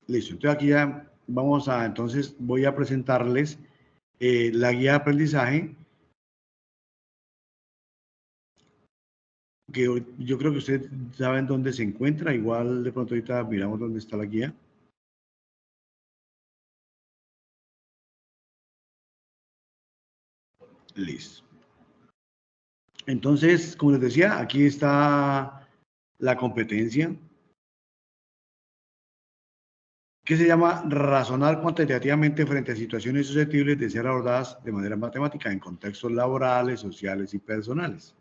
Listo. Entonces aquí ya vamos a, entonces voy a presentarles la guía de aprendizaje, que yo creo que ustedes saben dónde se encuentra. Igual de pronto ahorita miramos dónde está la guía. Listo. Entonces, como les decía, aquí está la competencia, que se llama razonar cuantitativamente frente a situaciones susceptibles de ser abordadas de manera matemática en contextos laborales, sociales y personales.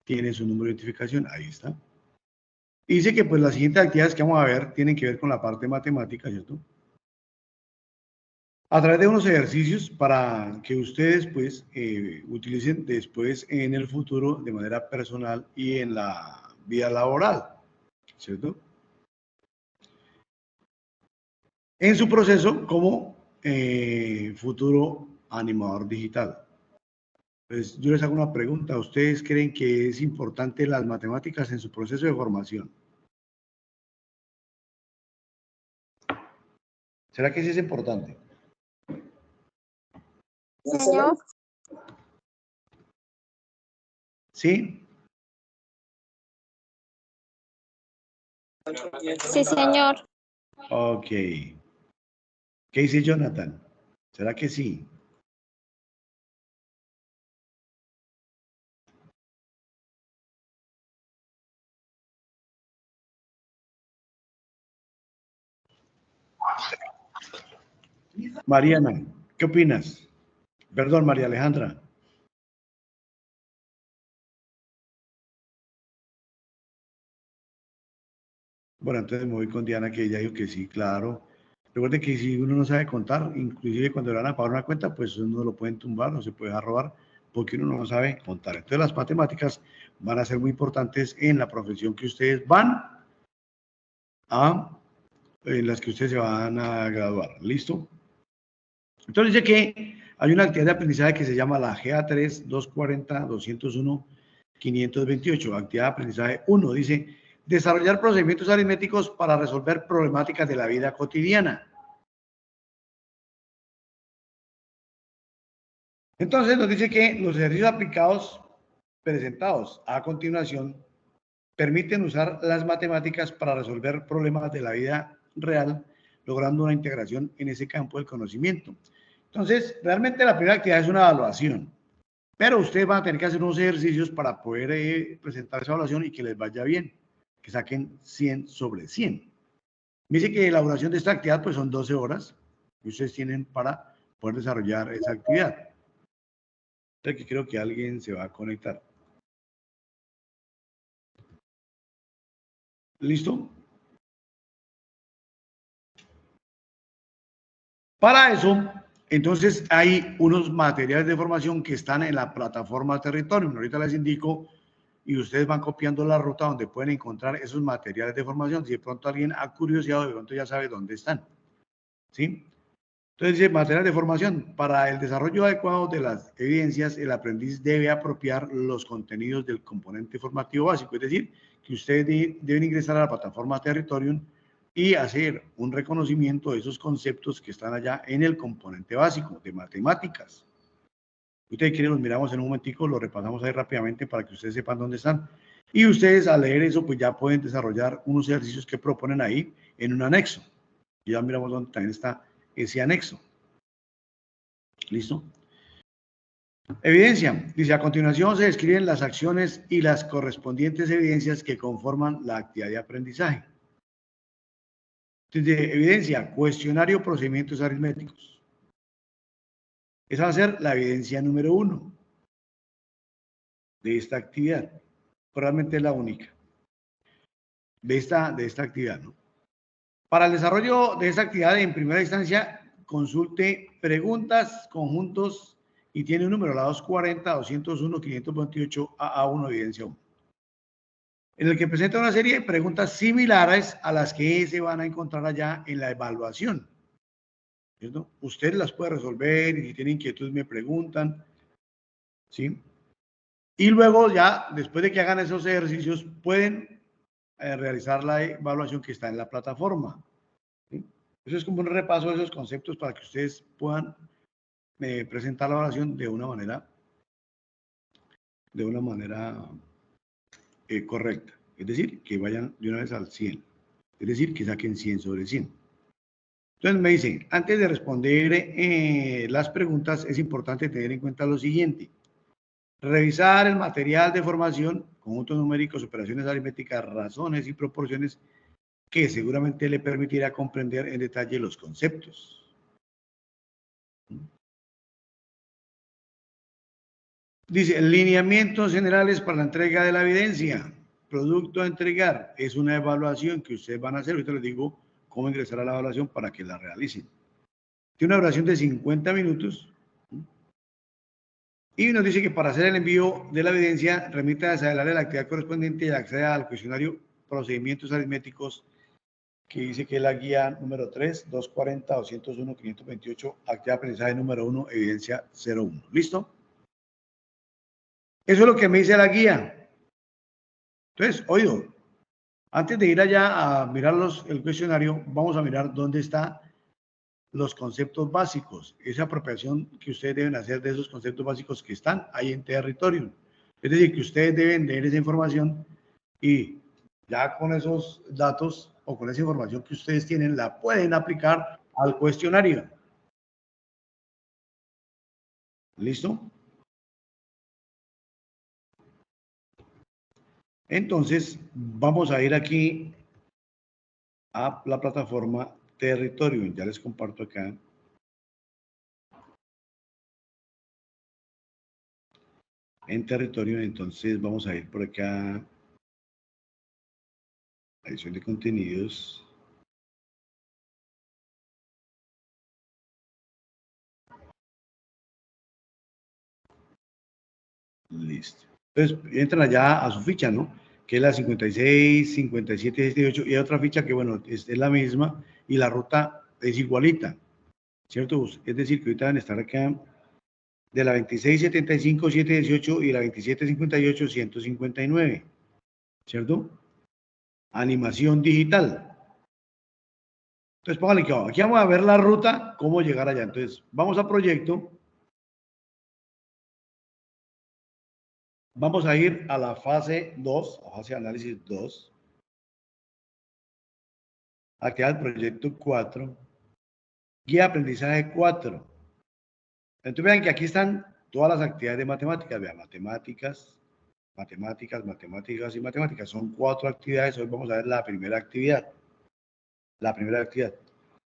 Tiene su número de identificación, ahí está. Y dice que pues las siguientes actividades que vamos a ver tienen que ver con la parte matemática, ¿cierto? A través de unos ejercicios para que ustedes pues utilicen después en el futuro de manera personal y en la vida laboral, ¿cierto? En su proceso como futuro animador digital. Pues yo les hago una pregunta. ¿Ustedes creen que es importante las matemáticas en su proceso de formación? ¿Será que sí es importante? Señor. ¿Sí? Sí, señor. Ok. ¿Qué dice Jonathan? ¿Será que sí? Mariana, ¿qué opinas? Perdón, María Alejandra. Bueno, entonces me voy con Diana, que ella dijo que sí, claro. Recuerden que si uno no sabe contar, inclusive cuando le van a pagar una cuenta, pues uno lo pueden tumbar, no se puede dejar robar, porque uno no sabe contar. Entonces las matemáticas van a ser muy importantes en la profesión que ustedes van en las que ustedes se van a graduar. ¿Listo? Entonces dice que hay una actividad de aprendizaje que se llama la GA3 240 201 528. Actividad de aprendizaje 1. Dice, desarrollar procedimientos aritméticos para resolver problemáticas de la vida cotidiana. Entonces nos dice que los ejercicios aplicados presentados a continuación permiten usar las matemáticas para resolver problemas de la vida real, logrando una integración en ese campo del conocimiento. Entonces, realmente la primera actividad es una evaluación, pero ustedes van a tener que hacer unos ejercicios para poder presentar esa evaluación y que les vaya bien, que saquen 100 sobre 100. Me dice que la duración de esta actividad pues son 12 horas que ustedes tienen para poder desarrollar esa actividad. Entonces, que creo que alguien se va a conectar. ¿Listo? Para eso, entonces hay unos materiales de formación que están en la plataforma Territorium. Ahorita les indico y ustedes van copiando la ruta donde pueden encontrar esos materiales de formación. Si de pronto alguien ha curioseado, de pronto ya sabe dónde están. ¿Sí? Entonces dice, materiales de formación. Para el desarrollo adecuado de las evidencias, el aprendiz debe apropiar los contenidos del componente formativo básico. Es decir, que ustedes deben ingresar a la plataforma Territorium y hacer un reconocimiento de esos conceptos que están allá en el componente básico de matemáticas. Ustedes quieren, los miramos en un momentico, lo repasamos ahí rápidamente para que ustedes sepan dónde están. Y ustedes al leer eso, pues ya pueden desarrollar unos ejercicios que proponen ahí en un anexo. Y ya miramos dónde también está ese anexo. ¿Listo? Evidencia. Dice, a continuación se describen las acciones y las correspondientes evidencias que conforman la actividad de aprendizaje. Entonces, evidencia, cuestionario, procedimientos aritméticos. Esa va a ser la evidencia número 1 de esta actividad. Realmente es la única de esta actividad, ¿no? Para el desarrollo de esta actividad, en primera instancia, consulte preguntas, conjuntos, y tiene un número, la 240, 201, 528, AA1, evidencia 1. En el que presenta una serie de preguntas similares a las que se van a encontrar allá en la evaluación. ¿Cierto? Usted las puede resolver y si tienen inquietudes me preguntan. ¿Sí? Y luego ya, después de que hagan esos ejercicios, pueden realizar la evaluación que está en la plataforma. ¿Sí? Eso es como un repaso de esos conceptos para que ustedes puedan presentar la evaluación de una manera correcta. Es decir, que vayan de una vez al 100. Es decir, que saquen 100 sobre 100. Entonces me dicen, antes de responder las preguntas, es importante tener en cuenta lo siguiente. Revisar el material de formación, conjuntos numéricos, operaciones aritméticas, razones y proporciones, que seguramente le permitirá comprender en detalle los conceptos. Dice, lineamientos generales para la entrega de la evidencia. Producto a entregar es una evaluación que ustedes van a hacer. Ahorita les digo cómo ingresar a la evaluación para que la realicen. Tiene una duración de 50 minutos. Y nos dice que para hacer el envío de la evidencia, remita a el área de la actividad correspondiente y acceda al cuestionario procedimientos aritméticos, que dice que es la guía número 3, 240, 201, 528, actividad de aprendizaje número 1, evidencia 01. ¿Listo? Eso es lo que me dice la guía. Entonces, oído, antes de ir allá a mirar el cuestionario, vamos a mirar dónde están los conceptos básicos, esa apropiación que ustedes deben hacer de esos conceptos básicos que están ahí en territorio. Es decir, que ustedes deben leer esa información y ya con esos datos o con esa información que ustedes tienen, la pueden aplicar al cuestionario. ¿Listo? Entonces, vamos a ir aquí a la plataforma territorio. Ya les comparto acá. En territorio, entonces vamos a ir por acá. Edición de contenidos. Listo. Entonces, entran allá a su ficha, ¿no? Que es la 56, 57, 68, y hay otra ficha que, bueno, es la misma y la ruta es igualita, ¿cierto? Es decir, que ahorita van a estar acá de la 26, 75, 718 y la 27, 58, 159, ¿cierto? Animación digital. Entonces, pónganle que aquí vamos a ver la ruta, cómo llegar allá. Entonces, vamos a proyecto. Vamos a ir a la fase 2, a fase de análisis 2. Actividad del proyecto 4. Guía de aprendizaje 4. Entonces vean que aquí están todas las actividades de matemáticas. Vean, matemáticas, matemáticas, matemáticas y matemáticas. Son 4 actividades. Hoy vamos a ver la primera actividad. La primera actividad.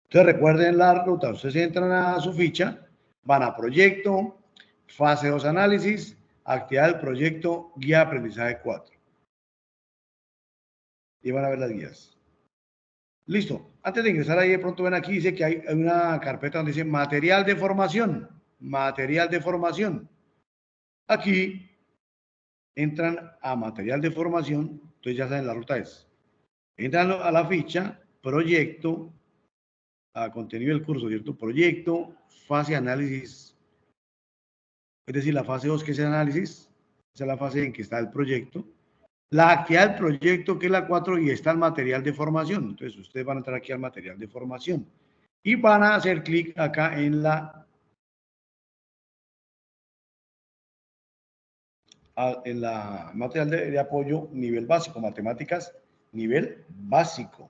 Entonces recuerden la ruta. Ustedes entran a su ficha, van a proyecto, fase 2 análisis, actividad del proyecto, guía de aprendizaje 4. Y van a ver las guías. Listo. Antes de ingresar ahí, de pronto ven aquí, dice que hay una carpeta donde dice material de formación. Material de formación. Aquí entran a material de formación, entonces ya saben la ruta es. Entran a la ficha, proyecto, a contenido del curso, ¿cierto? Proyecto, fase análisis. Es decir, la fase 2 que es el análisis, esa es la fase en que está el proyecto. La actividad del proyecto, que es la 4, y está el material de formación. Entonces, ustedes van a entrar aquí al material de formación y van a hacer clic acá en la material de apoyo nivel básico, matemáticas nivel básico.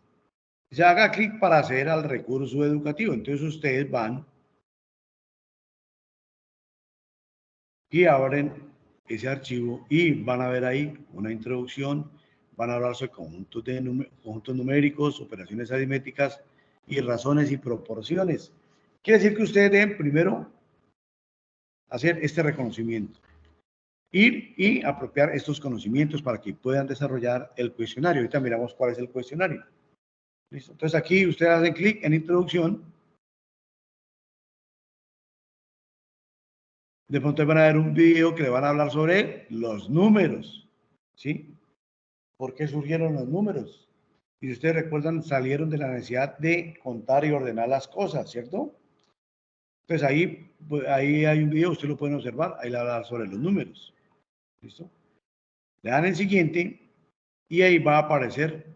Se haga clic para acceder al recurso educativo. Entonces, ustedes van y abren ese archivo y van a ver ahí una introducción, van a hablar sobre conjuntos numéricos, operaciones aritméticas y razones y proporciones. Quiere decir que ustedes deben primero hacer este reconocimiento, ir y apropiar estos conocimientos para que puedan desarrollar el cuestionario. Ahorita miramos cuál es el cuestionario. ¿Listo? Entonces aquí ustedes hacen clic en introducción. De pronto van a ver un video que le van a hablar sobre los números, ¿sí? ¿Por qué surgieron los números? Y si ustedes recuerdan, salieron de la necesidad de contar y ordenar las cosas, ¿cierto? Entonces ahí hay un video, ustedes lo pueden observar, ahí le va a hablar sobre los números, ¿listo? Le dan en siguiente y ahí va a aparecer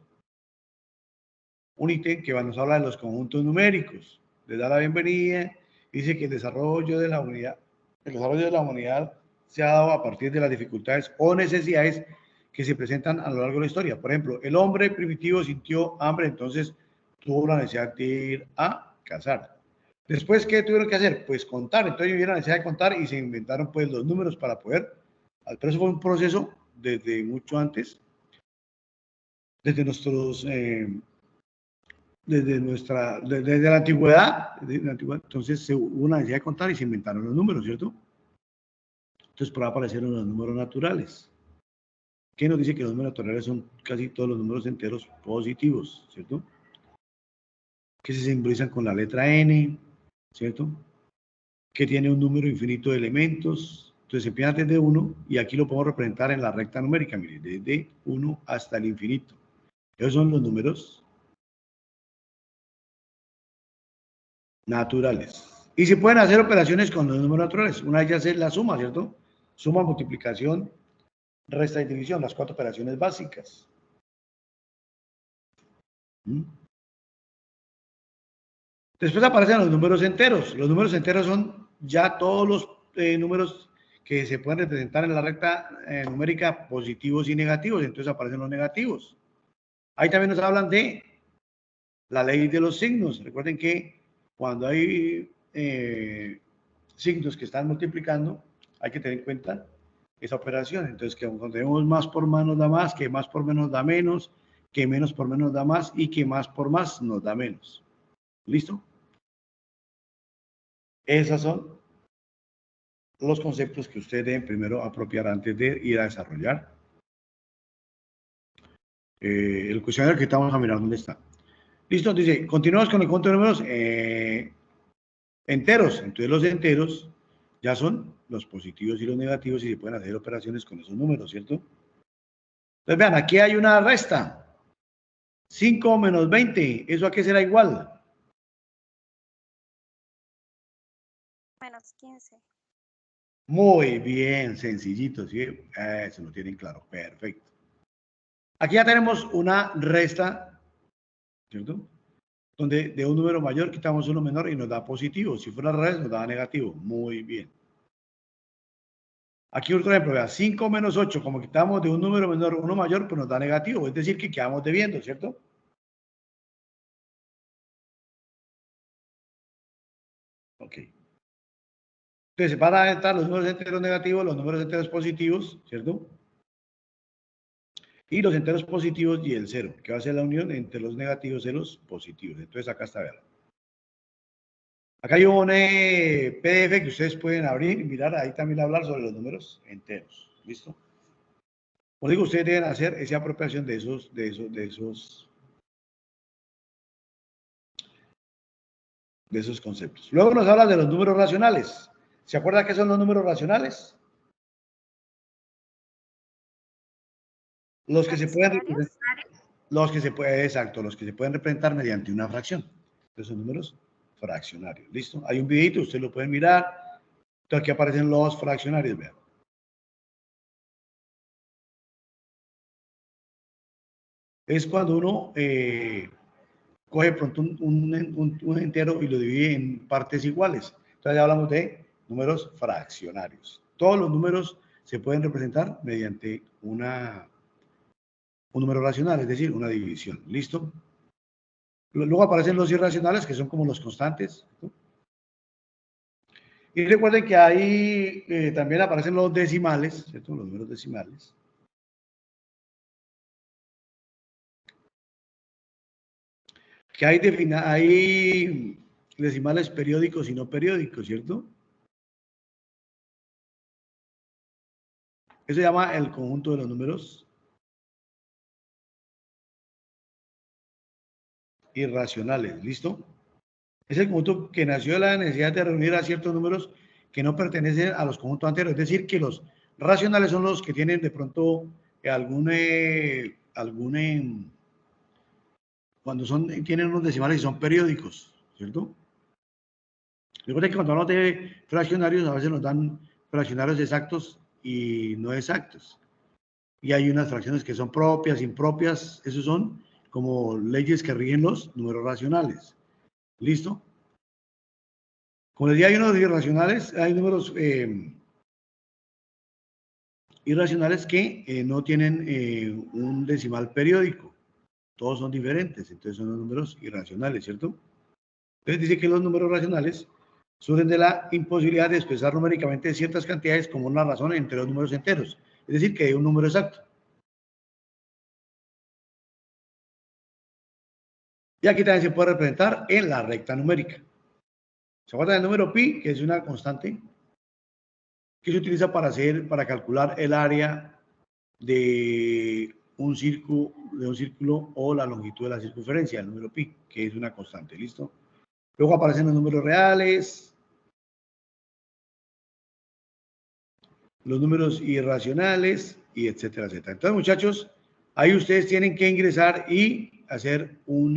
un ítem que nos habla de los conjuntos numéricos. Le da la bienvenida, dice que el desarrollo de la humanidad se ha dado a partir de las dificultades o necesidades que se presentan a lo largo de la historia. Por ejemplo, el hombre primitivo sintió hambre, entonces tuvo la necesidad de ir a cazar. Después, ¿qué tuvieron que hacer? Pues contar. Entonces tuvieron la necesidad de contar y se inventaron pues los números para poder. Pero eso fue un proceso desde mucho antes, desde desde la antigüedad, entonces hubo una necesidad de contar y se inventaron los números, ¿cierto? Entonces por ahí aparecieron los números naturales. ¿Qué nos dice que los números naturales son casi todos los números enteros positivos, ¿cierto? Que se simbolizan con la letra N, ¿cierto? Que tiene un número infinito de elementos. Entonces se empieza desde 1 y aquí lo podemos representar en la recta numérica, mire, desde 1 hasta el infinito. Esos son los números naturales. Y se pueden hacer operaciones con los números naturales. Una de ellas es la suma, ¿cierto? Suma, multiplicación, resta y división, las 4 operaciones básicas. Después aparecen los números enteros. Los números enteros son ya todos los números que se pueden representar en la recta numérica positivos y negativos. Entonces aparecen los negativos. Ahí también nos hablan de la ley de los signos. Recuerden que cuando hay signos que están multiplicando, hay que tener en cuenta esa operación. Entonces, que cuando tenemos más por más nos da más, que más por menos da menos, que menos por menos da más y que más por más nos da menos. ¿Listo? Esos son los conceptos que ustedes deben primero apropiar antes de ir a desarrollar el cuestionario que estamos a mirar dónde está. Listo, dice, continuamos con el conjunto de números enteros. Entonces los enteros ya son los positivos y los negativos y se pueden hacer operaciones con esos números, ¿cierto? Entonces vean, aquí hay una resta. 5 menos 20, ¿eso a qué será igual? Menos 15. Muy bien, sencillito, ¿sí? Eso lo tienen claro, perfecto. Aquí ya tenemos una resta, ¿cierto? Donde de un número mayor quitamos uno menor y nos da positivo. Si fuera al revés, nos da negativo. Muy bien. Aquí otro ejemplo, vea, 5 menos 8, como quitamos de un número menor uno mayor, pues nos da negativo. Es decir, que quedamos debiendo, ¿cierto? Ok. Entonces, van a estar los números enteros negativos, los números enteros positivos, ¿cierto? Y los enteros positivos y el cero, que va a ser la unión entre los negativos y los positivos. Entonces, acá está, vean. Acá hay un PDF que ustedes pueden abrir y mirar, ahí también hablar sobre los números enteros. ¿Listo? Como digo, ustedes deben hacer esa apropiación de esos conceptos. Luego nos habla de los números racionales. ¿Se acuerda qué son los números racionales? Los que se pueden representar, exacto, los que se pueden representar mediante una fracción. Entonces son números fraccionarios. ¿Listo? Hay un videito, ustedes lo pueden mirar. Entonces aquí aparecen los fraccionarios, vean. Es cuando uno coge pronto un entero y lo divide en partes iguales. Entonces ya hablamos de números fraccionarios. Todos los números se pueden representar mediante un número racional, es decir, una división. ¿Listo? Luego aparecen los irracionales, que son como los constantes. ¿No? Y recuerden que ahí también aparecen los decimales, ¿cierto? Los números decimales. Que hay decimales periódicos y no periódicos, ¿cierto? Eso se llama el conjunto de los números irracionales, ¿listo? Es el conjunto que nació de la necesidad de reunir a ciertos números que no pertenecen a los conjuntos anteriores. Es decir, que los racionales son los que tienen de pronto cuando tienen unos decimales y son periódicos, ¿cierto? Recuerden que cuando hablamos de fraccionarios, a veces nos dan fraccionarios exactos y no exactos. Y hay unas fracciones que son propias, impropias, esos son como leyes que rigen los números racionales. ¿Listo? Como les dije, hay unos irracionales, hay números irracionales que no tienen un decimal periódico. Todos son diferentes, entonces son los números irracionales, ¿cierto? Entonces dice que los números racionales surgen de la imposibilidad de expresar numéricamente ciertas cantidades como una razón entre los números enteros, es decir, que hay un número exacto. Y aquí también se puede representar en la recta numérica. ¿Se acuerdan del número pi, que es una constante que se utiliza para calcular el área de un círculo o la longitud de la circunferencia, el número pi, que es una constante, ¿listo? Luego aparecen los números reales, los números irracionales, y etcétera, etcétera. Entonces, muchachos, ahí ustedes tienen que ingresar y hacer un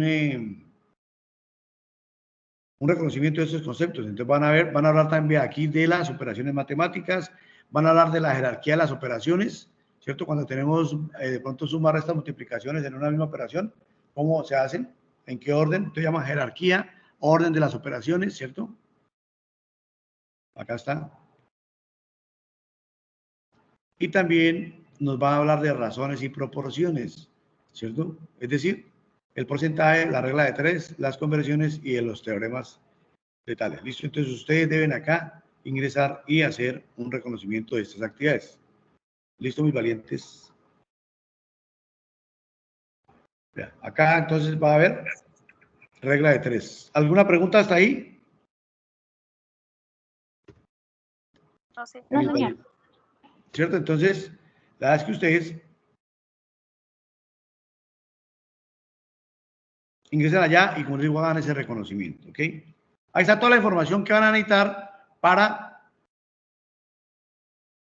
reconocimiento de estos conceptos. Entonces van a hablar también aquí de las operaciones matemáticas, van a hablar de la jerarquía de las operaciones, ¿cierto? Cuando tenemos de pronto suma, resta, multiplicaciones en una misma operación, ¿cómo se hacen? ¿En qué orden? Esto se llama jerarquía, orden de las operaciones, ¿cierto? Acá está. Y también nos va a hablar de razones y proporciones, ¿cierto? Es decir, el porcentaje, la regla de 3, las conversiones y los teoremas de tales. ¿Listo? Entonces ustedes deben acá ingresar y hacer un reconocimiento de estas actividades. ¿Listo, mis valientes? Ya, acá entonces va a haber regla de 3. ¿Alguna pregunta hasta ahí? No sé. No, señor. ¿Cierto? Entonces, la verdad es que ustedes ingresen allá y como les digo, hagan ese reconocimiento, ¿ok? Ahí está toda la información que van a necesitar para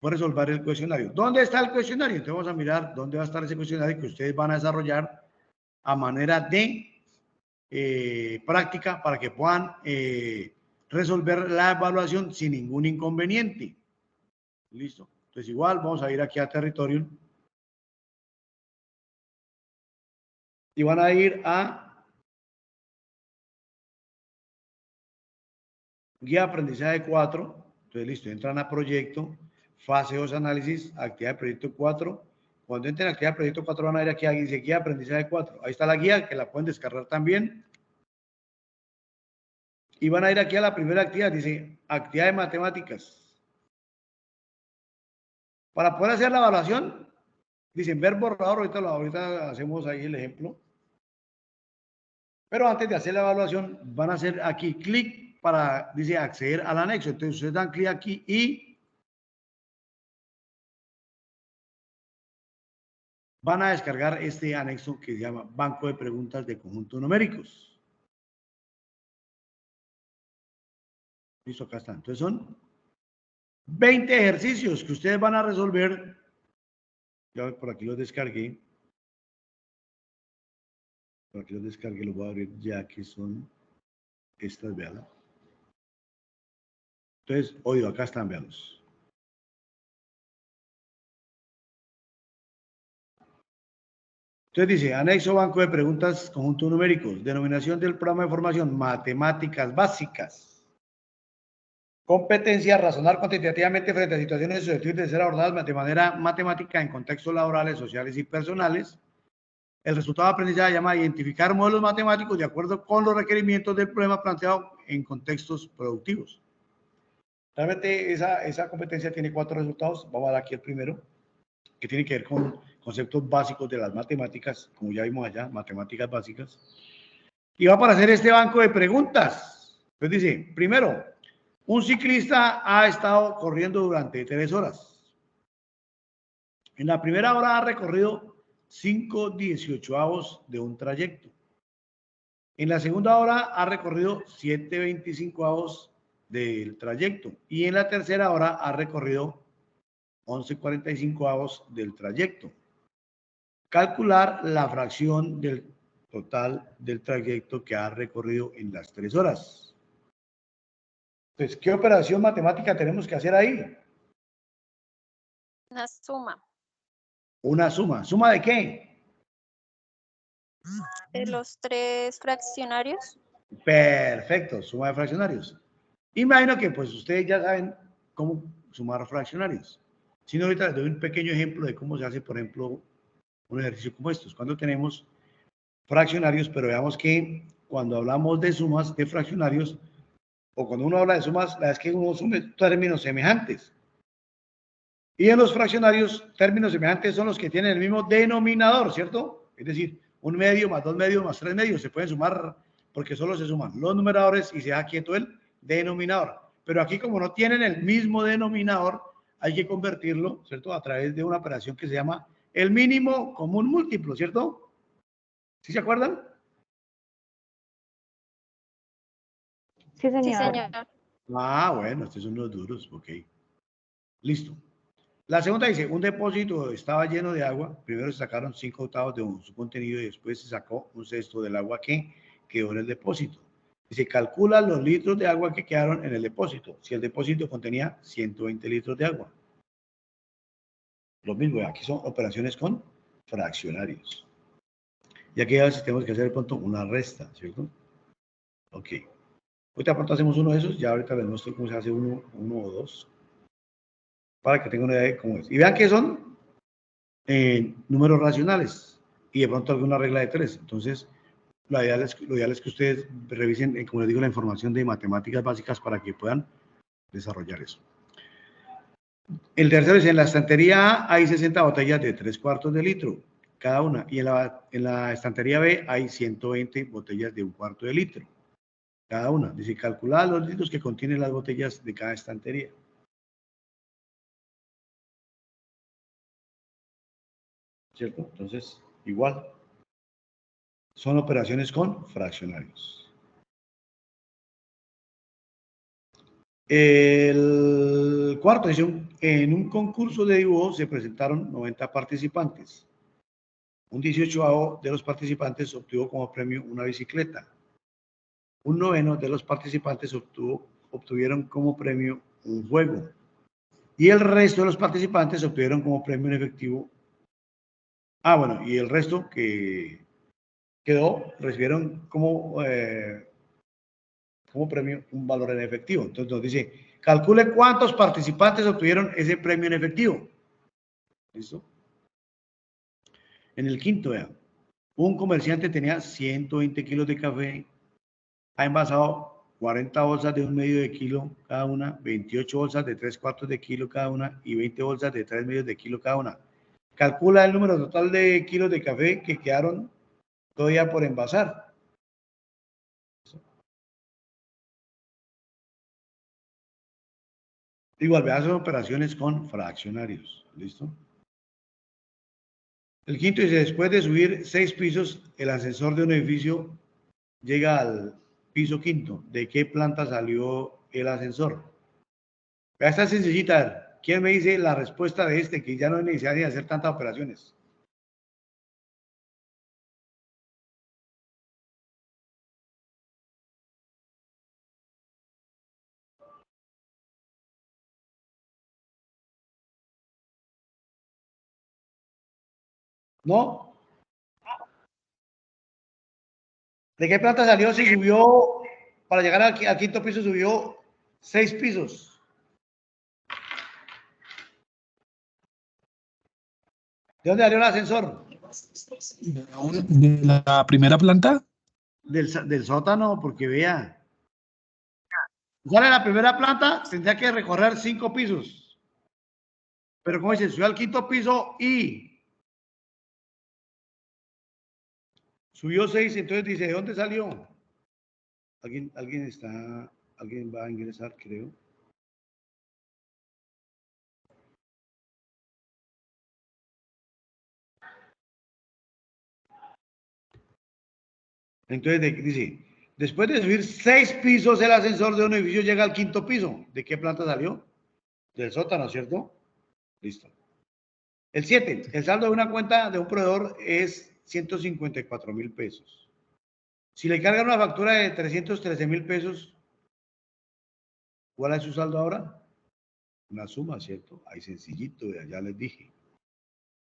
resolver el cuestionario. ¿Dónde está el cuestionario? Entonces vamos a mirar dónde va a estar ese cuestionario que ustedes van a desarrollar a manera de práctica para que puedan resolver la evaluación sin ningún inconveniente. ¿Listo? Entonces igual vamos a ir aquí a territorio y van a ir a guía de aprendizaje 4. Entonces listo, entran a proyecto, fase 2 análisis, actividad de proyecto 4. Cuando entren a actividad de proyecto 4 van a ir aquí a guía de aprendizaje 4. Ahí está la guía que la pueden descargar también. Y van a ir aquí a la primera actividad, dice actividad de matemáticas. Para poder hacer la evaluación, dicen ver borrador, ahorita hacemos ahí el ejemplo. Pero antes de hacer la evaluación, van a hacer aquí clic para, dice, acceder al anexo. Entonces ustedes dan clic aquí y van a descargar este anexo que se llama Banco de Preguntas de Conjuntos Numéricos. Listo, acá está. Entonces son 20 ejercicios que ustedes van a resolver. Ya por aquí los descargué. Por aquí los descargué, los voy a abrir ya que son estas, veanlas. Entonces, oído, acá están, veanlos. Entonces dice, anexo banco de preguntas conjuntos numéricos, denominación del programa de formación, matemáticas básicas. Competencia, razonar cuantitativamente frente a situaciones susceptibles de ser abordadas de manera matemática en contextos laborales, sociales y personales. El resultado de aprendizaje se llama identificar modelos matemáticos de acuerdo con los requerimientos del problema planteado en contextos productivos. Realmente esa competencia tiene 4 resultados. Vamos a dar aquí el primero, que tiene que ver con conceptos básicos de las matemáticas, como ya vimos allá, matemáticas básicas. Y va para hacer este banco de preguntas. Entonces dice, primero, un ciclista ha estado corriendo durante 3 horas. En la primera hora ha recorrido 5/18 de un trayecto. En la segunda hora ha recorrido 7/25 del trayecto. Y en la tercera hora ha recorrido 11/45 del trayecto. Calcular la fracción del total del trayecto que ha recorrido en las 3 horas. Entonces, ¿qué operación matemática tenemos que hacer ahí? Una suma. Una suma. ¿Suma de qué? De los tres fraccionarios. Perfecto, suma de fraccionarios. Imagino que pues ustedes ya saben cómo sumar fraccionarios. Si no, ahorita les doy un pequeño ejemplo de cómo se hace, por ejemplo, un ejercicio como estos. Cuando tenemos fraccionarios, pero veamos que cuando hablamos de sumas de fraccionarios, o cuando uno habla de sumas, la verdad es que uno sume términos semejantes. Y en los fraccionarios, términos semejantes son los que tienen el mismo denominador, ¿cierto? Es decir, un medio más dos medios más tres medios se pueden sumar porque solo se suman los numeradores y se da quieto el denominador. Pero aquí, como no tienen el mismo denominador, hay que convertirlo, ¿cierto? A través de una operación que se llama el mínimo común múltiplo, ¿cierto? ¿Sí se acuerdan? Sí, Sí, señor. señor. Ah, bueno, estos son los duros, ok. Listo. La segunda dice, un depósito estaba lleno de agua, primero se sacaron 5 octavos de su contenido y después se sacó un sexto del agua que quedó en el depósito. Y se calcula los litros de agua que quedaron en el depósito, si el depósito contenía 120 litros de agua. Lo mismo, aquí son operaciones con fraccionarios. Y aquí a veces tenemos que hacer de pronto una resta, ¿cierto? Ok. Ahorita pronto hacemos uno de esos, ya ahorita les muestro cómo se hace uno o dos, para que tengan una idea de cómo es. Y vean que son números racionales y de pronto alguna regla de tres. Entonces, lo ideal es que ustedes revisen, como les digo, la información de matemáticas básicas para que puedan desarrollar eso. El tercero es, en la estantería A hay 60 botellas de 3/4 de litro cada una, y en la estantería B hay 120 botellas de 1/4 de litro cada una. Dice, calcular los litros que contienen las botellas de cada estantería. ¿Cierto? Entonces, igual. Son operaciones con fraccionarios. El cuarto dice, en un concurso de dibujo se presentaron 90 participantes. Un 18avo de los participantes obtuvo como premio una bicicleta. Un noveno de los participantes obtuvieron como premio un juego. Y el resto de los participantes obtuvieron como premio en efectivo. Ah, bueno, y el resto que quedó recibieron como premio un valor en efectivo. Entonces nos dice, calcule cuántos participantes obtuvieron ese premio en efectivo. ¿Listo? En el quinto, vean, un comerciante tenía 120 kilos de café, ha envasado 40 bolsas de 1/2 de kilo cada una, 28 bolsas de 3/4 de kilo cada una y 20 bolsas de 3/2 de kilo cada una. Calcula el número total de kilos de café que quedaron todavía por envasar. Igual, vean, son operaciones con fraccionarios. ¿Listo? El quinto dice, después de subir 6 pisos, el ascensor de un edificio llega al piso quinto. ¿De qué planta salió el ascensor? Vea, está sencillita. ¿Quién me dice la respuesta de este, que ya no es necesario hacer tantas operaciones? ¿No? ¿De qué planta salió si subió, para llegar al quinto piso, subió 6 pisos? ¿De dónde salió el ascensor? De la primera planta. Del sótano, porque vea, sale a la primera planta, tendría que recorrer 5 pisos. Pero como dice, subió al quinto piso y subió 6, entonces dice, ¿de dónde salió? Alguien va a ingresar, creo. Entonces dice, después de subir 6 pisos, el ascensor de un edificio llega al quinto piso. ¿De qué planta salió? Del sótano, ¿cierto? Listo. El 7, el saldo de una cuenta de un proveedor es 154,000 pesos. Si le cargan una factura de 313,000 pesos, ¿cuál es su saldo ahora? Una suma, ¿cierto? Ahí sencillito, ya les dije.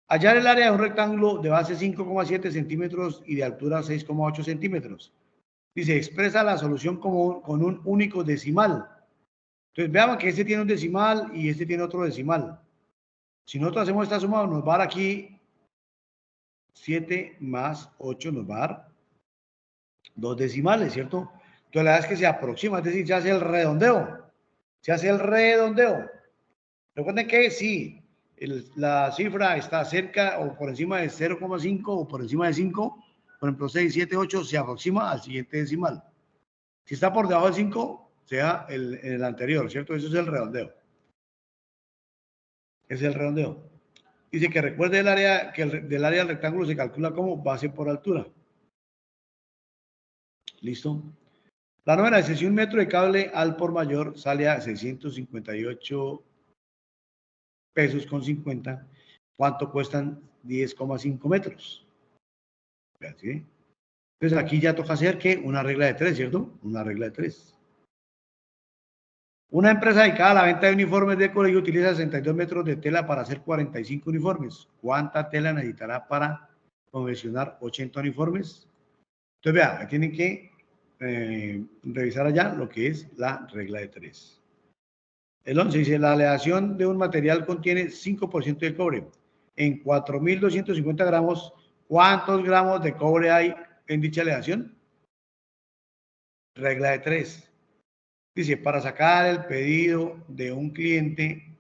Hallar el área de un rectángulo de base 5,7 centímetros y de altura 6,8 centímetros. Dice, expresa la solución con un único decimal. Entonces, veamos que este tiene un decimal y este tiene otro decimal. Si nosotros hacemos esta suma, nos va a dar aquí 7 más 8, nos va a dar 2 decimales, ¿cierto? Entonces, la verdad es que se aproxima, es decir, se hace el redondeo. Se hace el redondeo. Recuerden que sí, la cifra está cerca o por encima de 0,5 o por encima de 5, por ejemplo 6, 7, 8, se aproxima al siguiente decimal. Si está por debajo de 5, sea el anterior, ¿cierto? Eso es el redondeo. Es el redondeo. Dice que recuerde el área, que del área del rectángulo se calcula como base por altura. ¿Listo? La novena es si un metro de cable al por mayor sale a 658 pesos con 50, ¿cuánto cuestan 10,5 metros? ¿Sí? Entonces aquí ya toca hacer que una regla de 3, ¿cierto? Una regla de 3. Una empresa dedicada a la venta de uniformes de colegio utiliza 62 metros de tela para hacer 45 uniformes. ¿Cuánta tela necesitará para confeccionar 80 uniformes? Entonces, vean, tienen que revisar allá lo que es la regla de 3. El 11 dice, la aleación de un material contiene 5% de cobre. En 4.250 gramos, ¿cuántos gramos de cobre hay en dicha aleación? Regla de 3. Dice, para sacar el pedido de un cliente,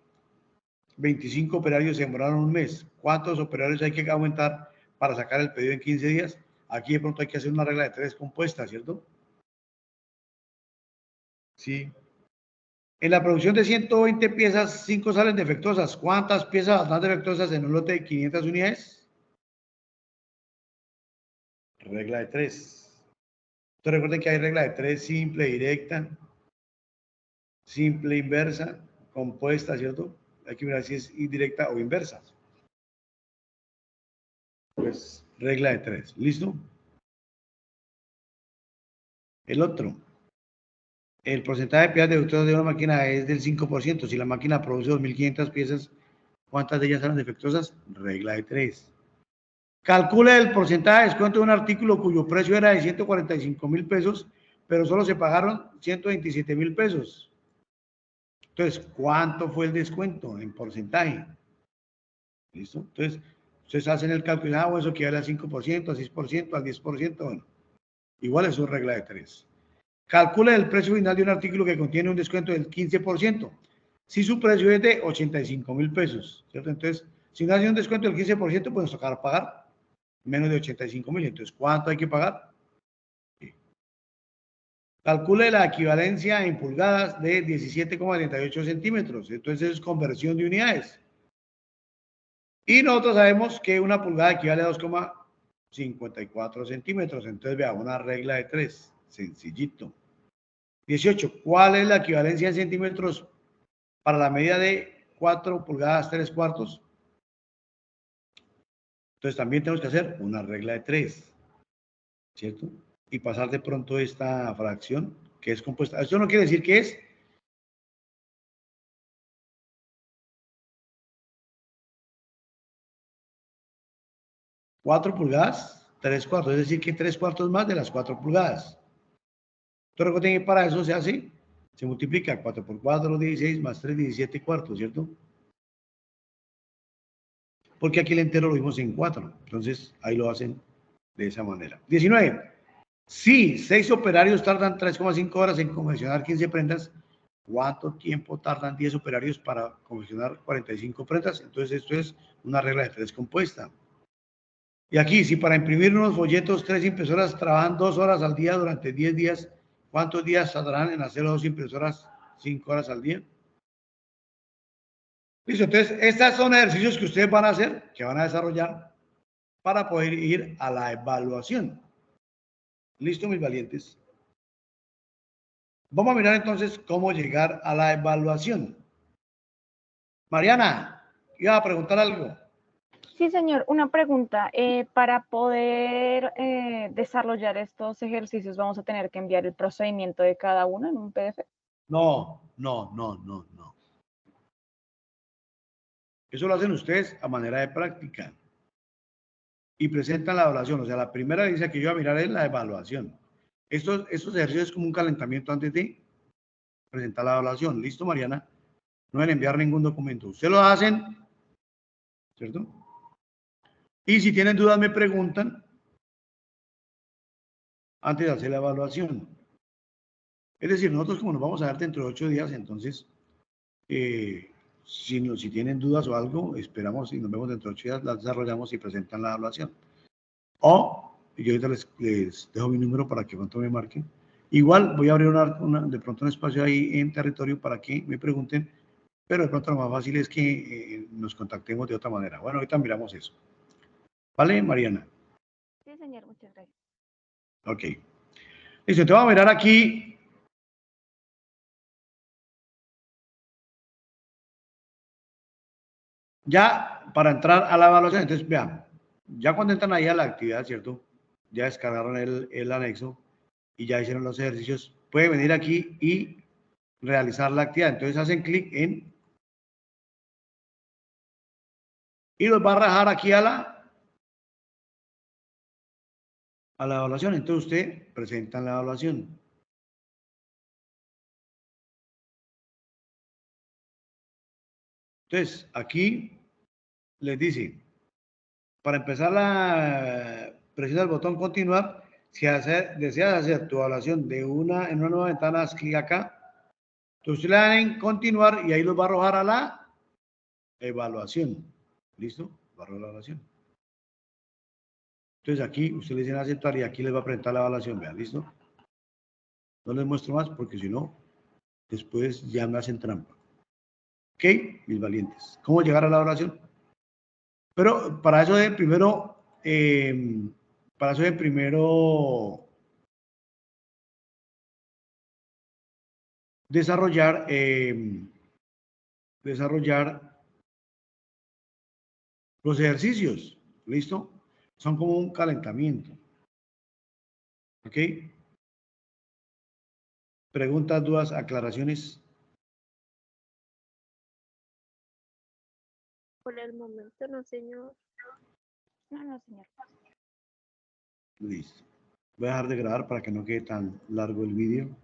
25 operarios se demoraron un mes. ¿Cuántos operarios hay que aumentar para sacar el pedido en 15 días? Aquí de pronto hay que hacer una regla de 3 compuesta, ¿cierto? Sí. En la producción de 120 piezas, 5 salen defectuosas. ¿Cuántas piezas saldrán defectuosas en un lote de 500 unidades? Regla de 3. Entonces recuerden que hay regla de 3 simple, directa, simple, inversa, compuesta, ¿cierto? Hay que mirar si es indirecta o inversa. Pues regla de 3. ¿Listo? El otro. El porcentaje de piezas defectuosas de una máquina es del 5%. Si la máquina produce 2.500 piezas, ¿cuántas de ellas salen defectuosas? Regla de 3. Calcule el porcentaje de descuento de un artículo cuyo precio era de 145.000 pesos, pero solo se pagaron 127.000 pesos. Entonces, ¿cuánto fue el descuento en porcentaje? ¿Listo? Entonces, ustedes hacen el cálculo, bueno, eso equivale al 5%, al 6%, al 10%, bueno, igual es una regla de 3. Calcule el precio final de un artículo que contiene un descuento del 15%. Si su precio es de 85.000 pesos, ¿cierto? Entonces, si no hace un descuento del 15%, pues nos tocará pagar menos de 85.000. Entonces, ¿cuánto hay que pagar? Calcule la equivalencia en pulgadas de 17,38 centímetros. Entonces, es conversión de unidades. Y nosotros sabemos que una pulgada equivale a 2,54 centímetros. Entonces, veamos una regla de 3. Sencillito. 18. ¿Cuál es la equivalencia en centímetros para la medida de 4 pulgadas 3 cuartos? Entonces también tenemos que hacer una regla de 3, ¿cierto? Y pasar de pronto esta fracción que es compuesta. Esto no quiere decir que es 4 pulgadas 3 cuartos, es decir, que 3 cuartos más de las 4 pulgadas. Entonces recuerden que para eso se hace, se multiplica 4 por 4, 16, más 3, 17 cuartos, ¿cierto? Porque aquí el entero lo vimos en 4, entonces ahí lo hacen de esa manera. 19. Si 6 operarios tardan 3,5 horas en confeccionar 15 prendas, ¿cuánto tiempo tardan 10 operarios para confeccionar 45 prendas? Entonces esto es una regla de 3 compuesta. Y aquí, si para imprimir unos folletos 3 impresoras trabajan 2 horas al día durante 10 días, ¿cuántos días tardarán en hacer 2 impresoras 5 horas al día? Listo, entonces estos son ejercicios que ustedes van a hacer, que van a desarrollar para poder ir a la evaluación. ¿Listo, mis valientes? Vamos a mirar entonces cómo llegar a la evaluación. Mariana, iba a preguntar algo. Sí, señor, una pregunta. Para poder desarrollar estos ejercicios, ¿vamos a tener que enviar el procedimiento de cada uno en un PDF? No. Eso lo hacen ustedes a manera de práctica. Y presentan la evaluación. O sea, la primera dice que yo voy a mirar es la evaluación. Estos ejercicios es como un calentamiento antes de presentar la evaluación. ¿Listo, Mariana? No deben enviar ningún documento. Ustedes lo hacen, ¿cierto? Y si tienen dudas me preguntan antes de hacer la evaluación. Es decir, nosotros como nos vamos a dar dentro de 8 días, entonces, si tienen dudas o algo, esperamos y nos vemos dentro de 8 días, las desarrollamos y presentan la evaluación. O yo ahorita les dejo mi número para que pronto me marquen. Igual voy a abrir de pronto un espacio ahí en territorio para que me pregunten, pero de pronto lo más fácil es que nos contactemos de otra manera. Bueno, ahorita miramos eso. ¿Vale, Mariana? Sí, señor, muchas gracias. Ok. Listo, te voy a mirar aquí. Ya para entrar a la evaluación, entonces vean, ya cuando entran ahí a la actividad, ¿cierto? Ya descargaron el anexo y ya hicieron los ejercicios, pueden venir aquí y realizar la actividad. Entonces hacen clic en y los va a arrojar aquí a la evaluación. Entonces usted presenta la evaluación. Entonces aquí les dice, para empezar presiona el botón continuar. Si deseas hacer tu evaluación en una nueva ventana, haz clic acá. Entonces le dan en continuar y ahí los va a arrojar a la evaluación. ¿Listo? Va a arrojar la evaluación. Entonces aquí usted le dicen aceptar y aquí les va a presentar la evaluación. Vean, ¿listo? No les muestro más porque si no, después ya me hacen trampa. ¿Ok? Mis valientes. ¿Cómo llegar a la evaluación? Pero para eso de primero, desarrollar los ejercicios. ¿Listo? Son como un calentamiento. ¿Ok? Preguntas, dudas, aclaraciones. Por el momento no, señor. No, señor. Listo. Voy a dejar de grabar para que no quede tan largo el vídeo.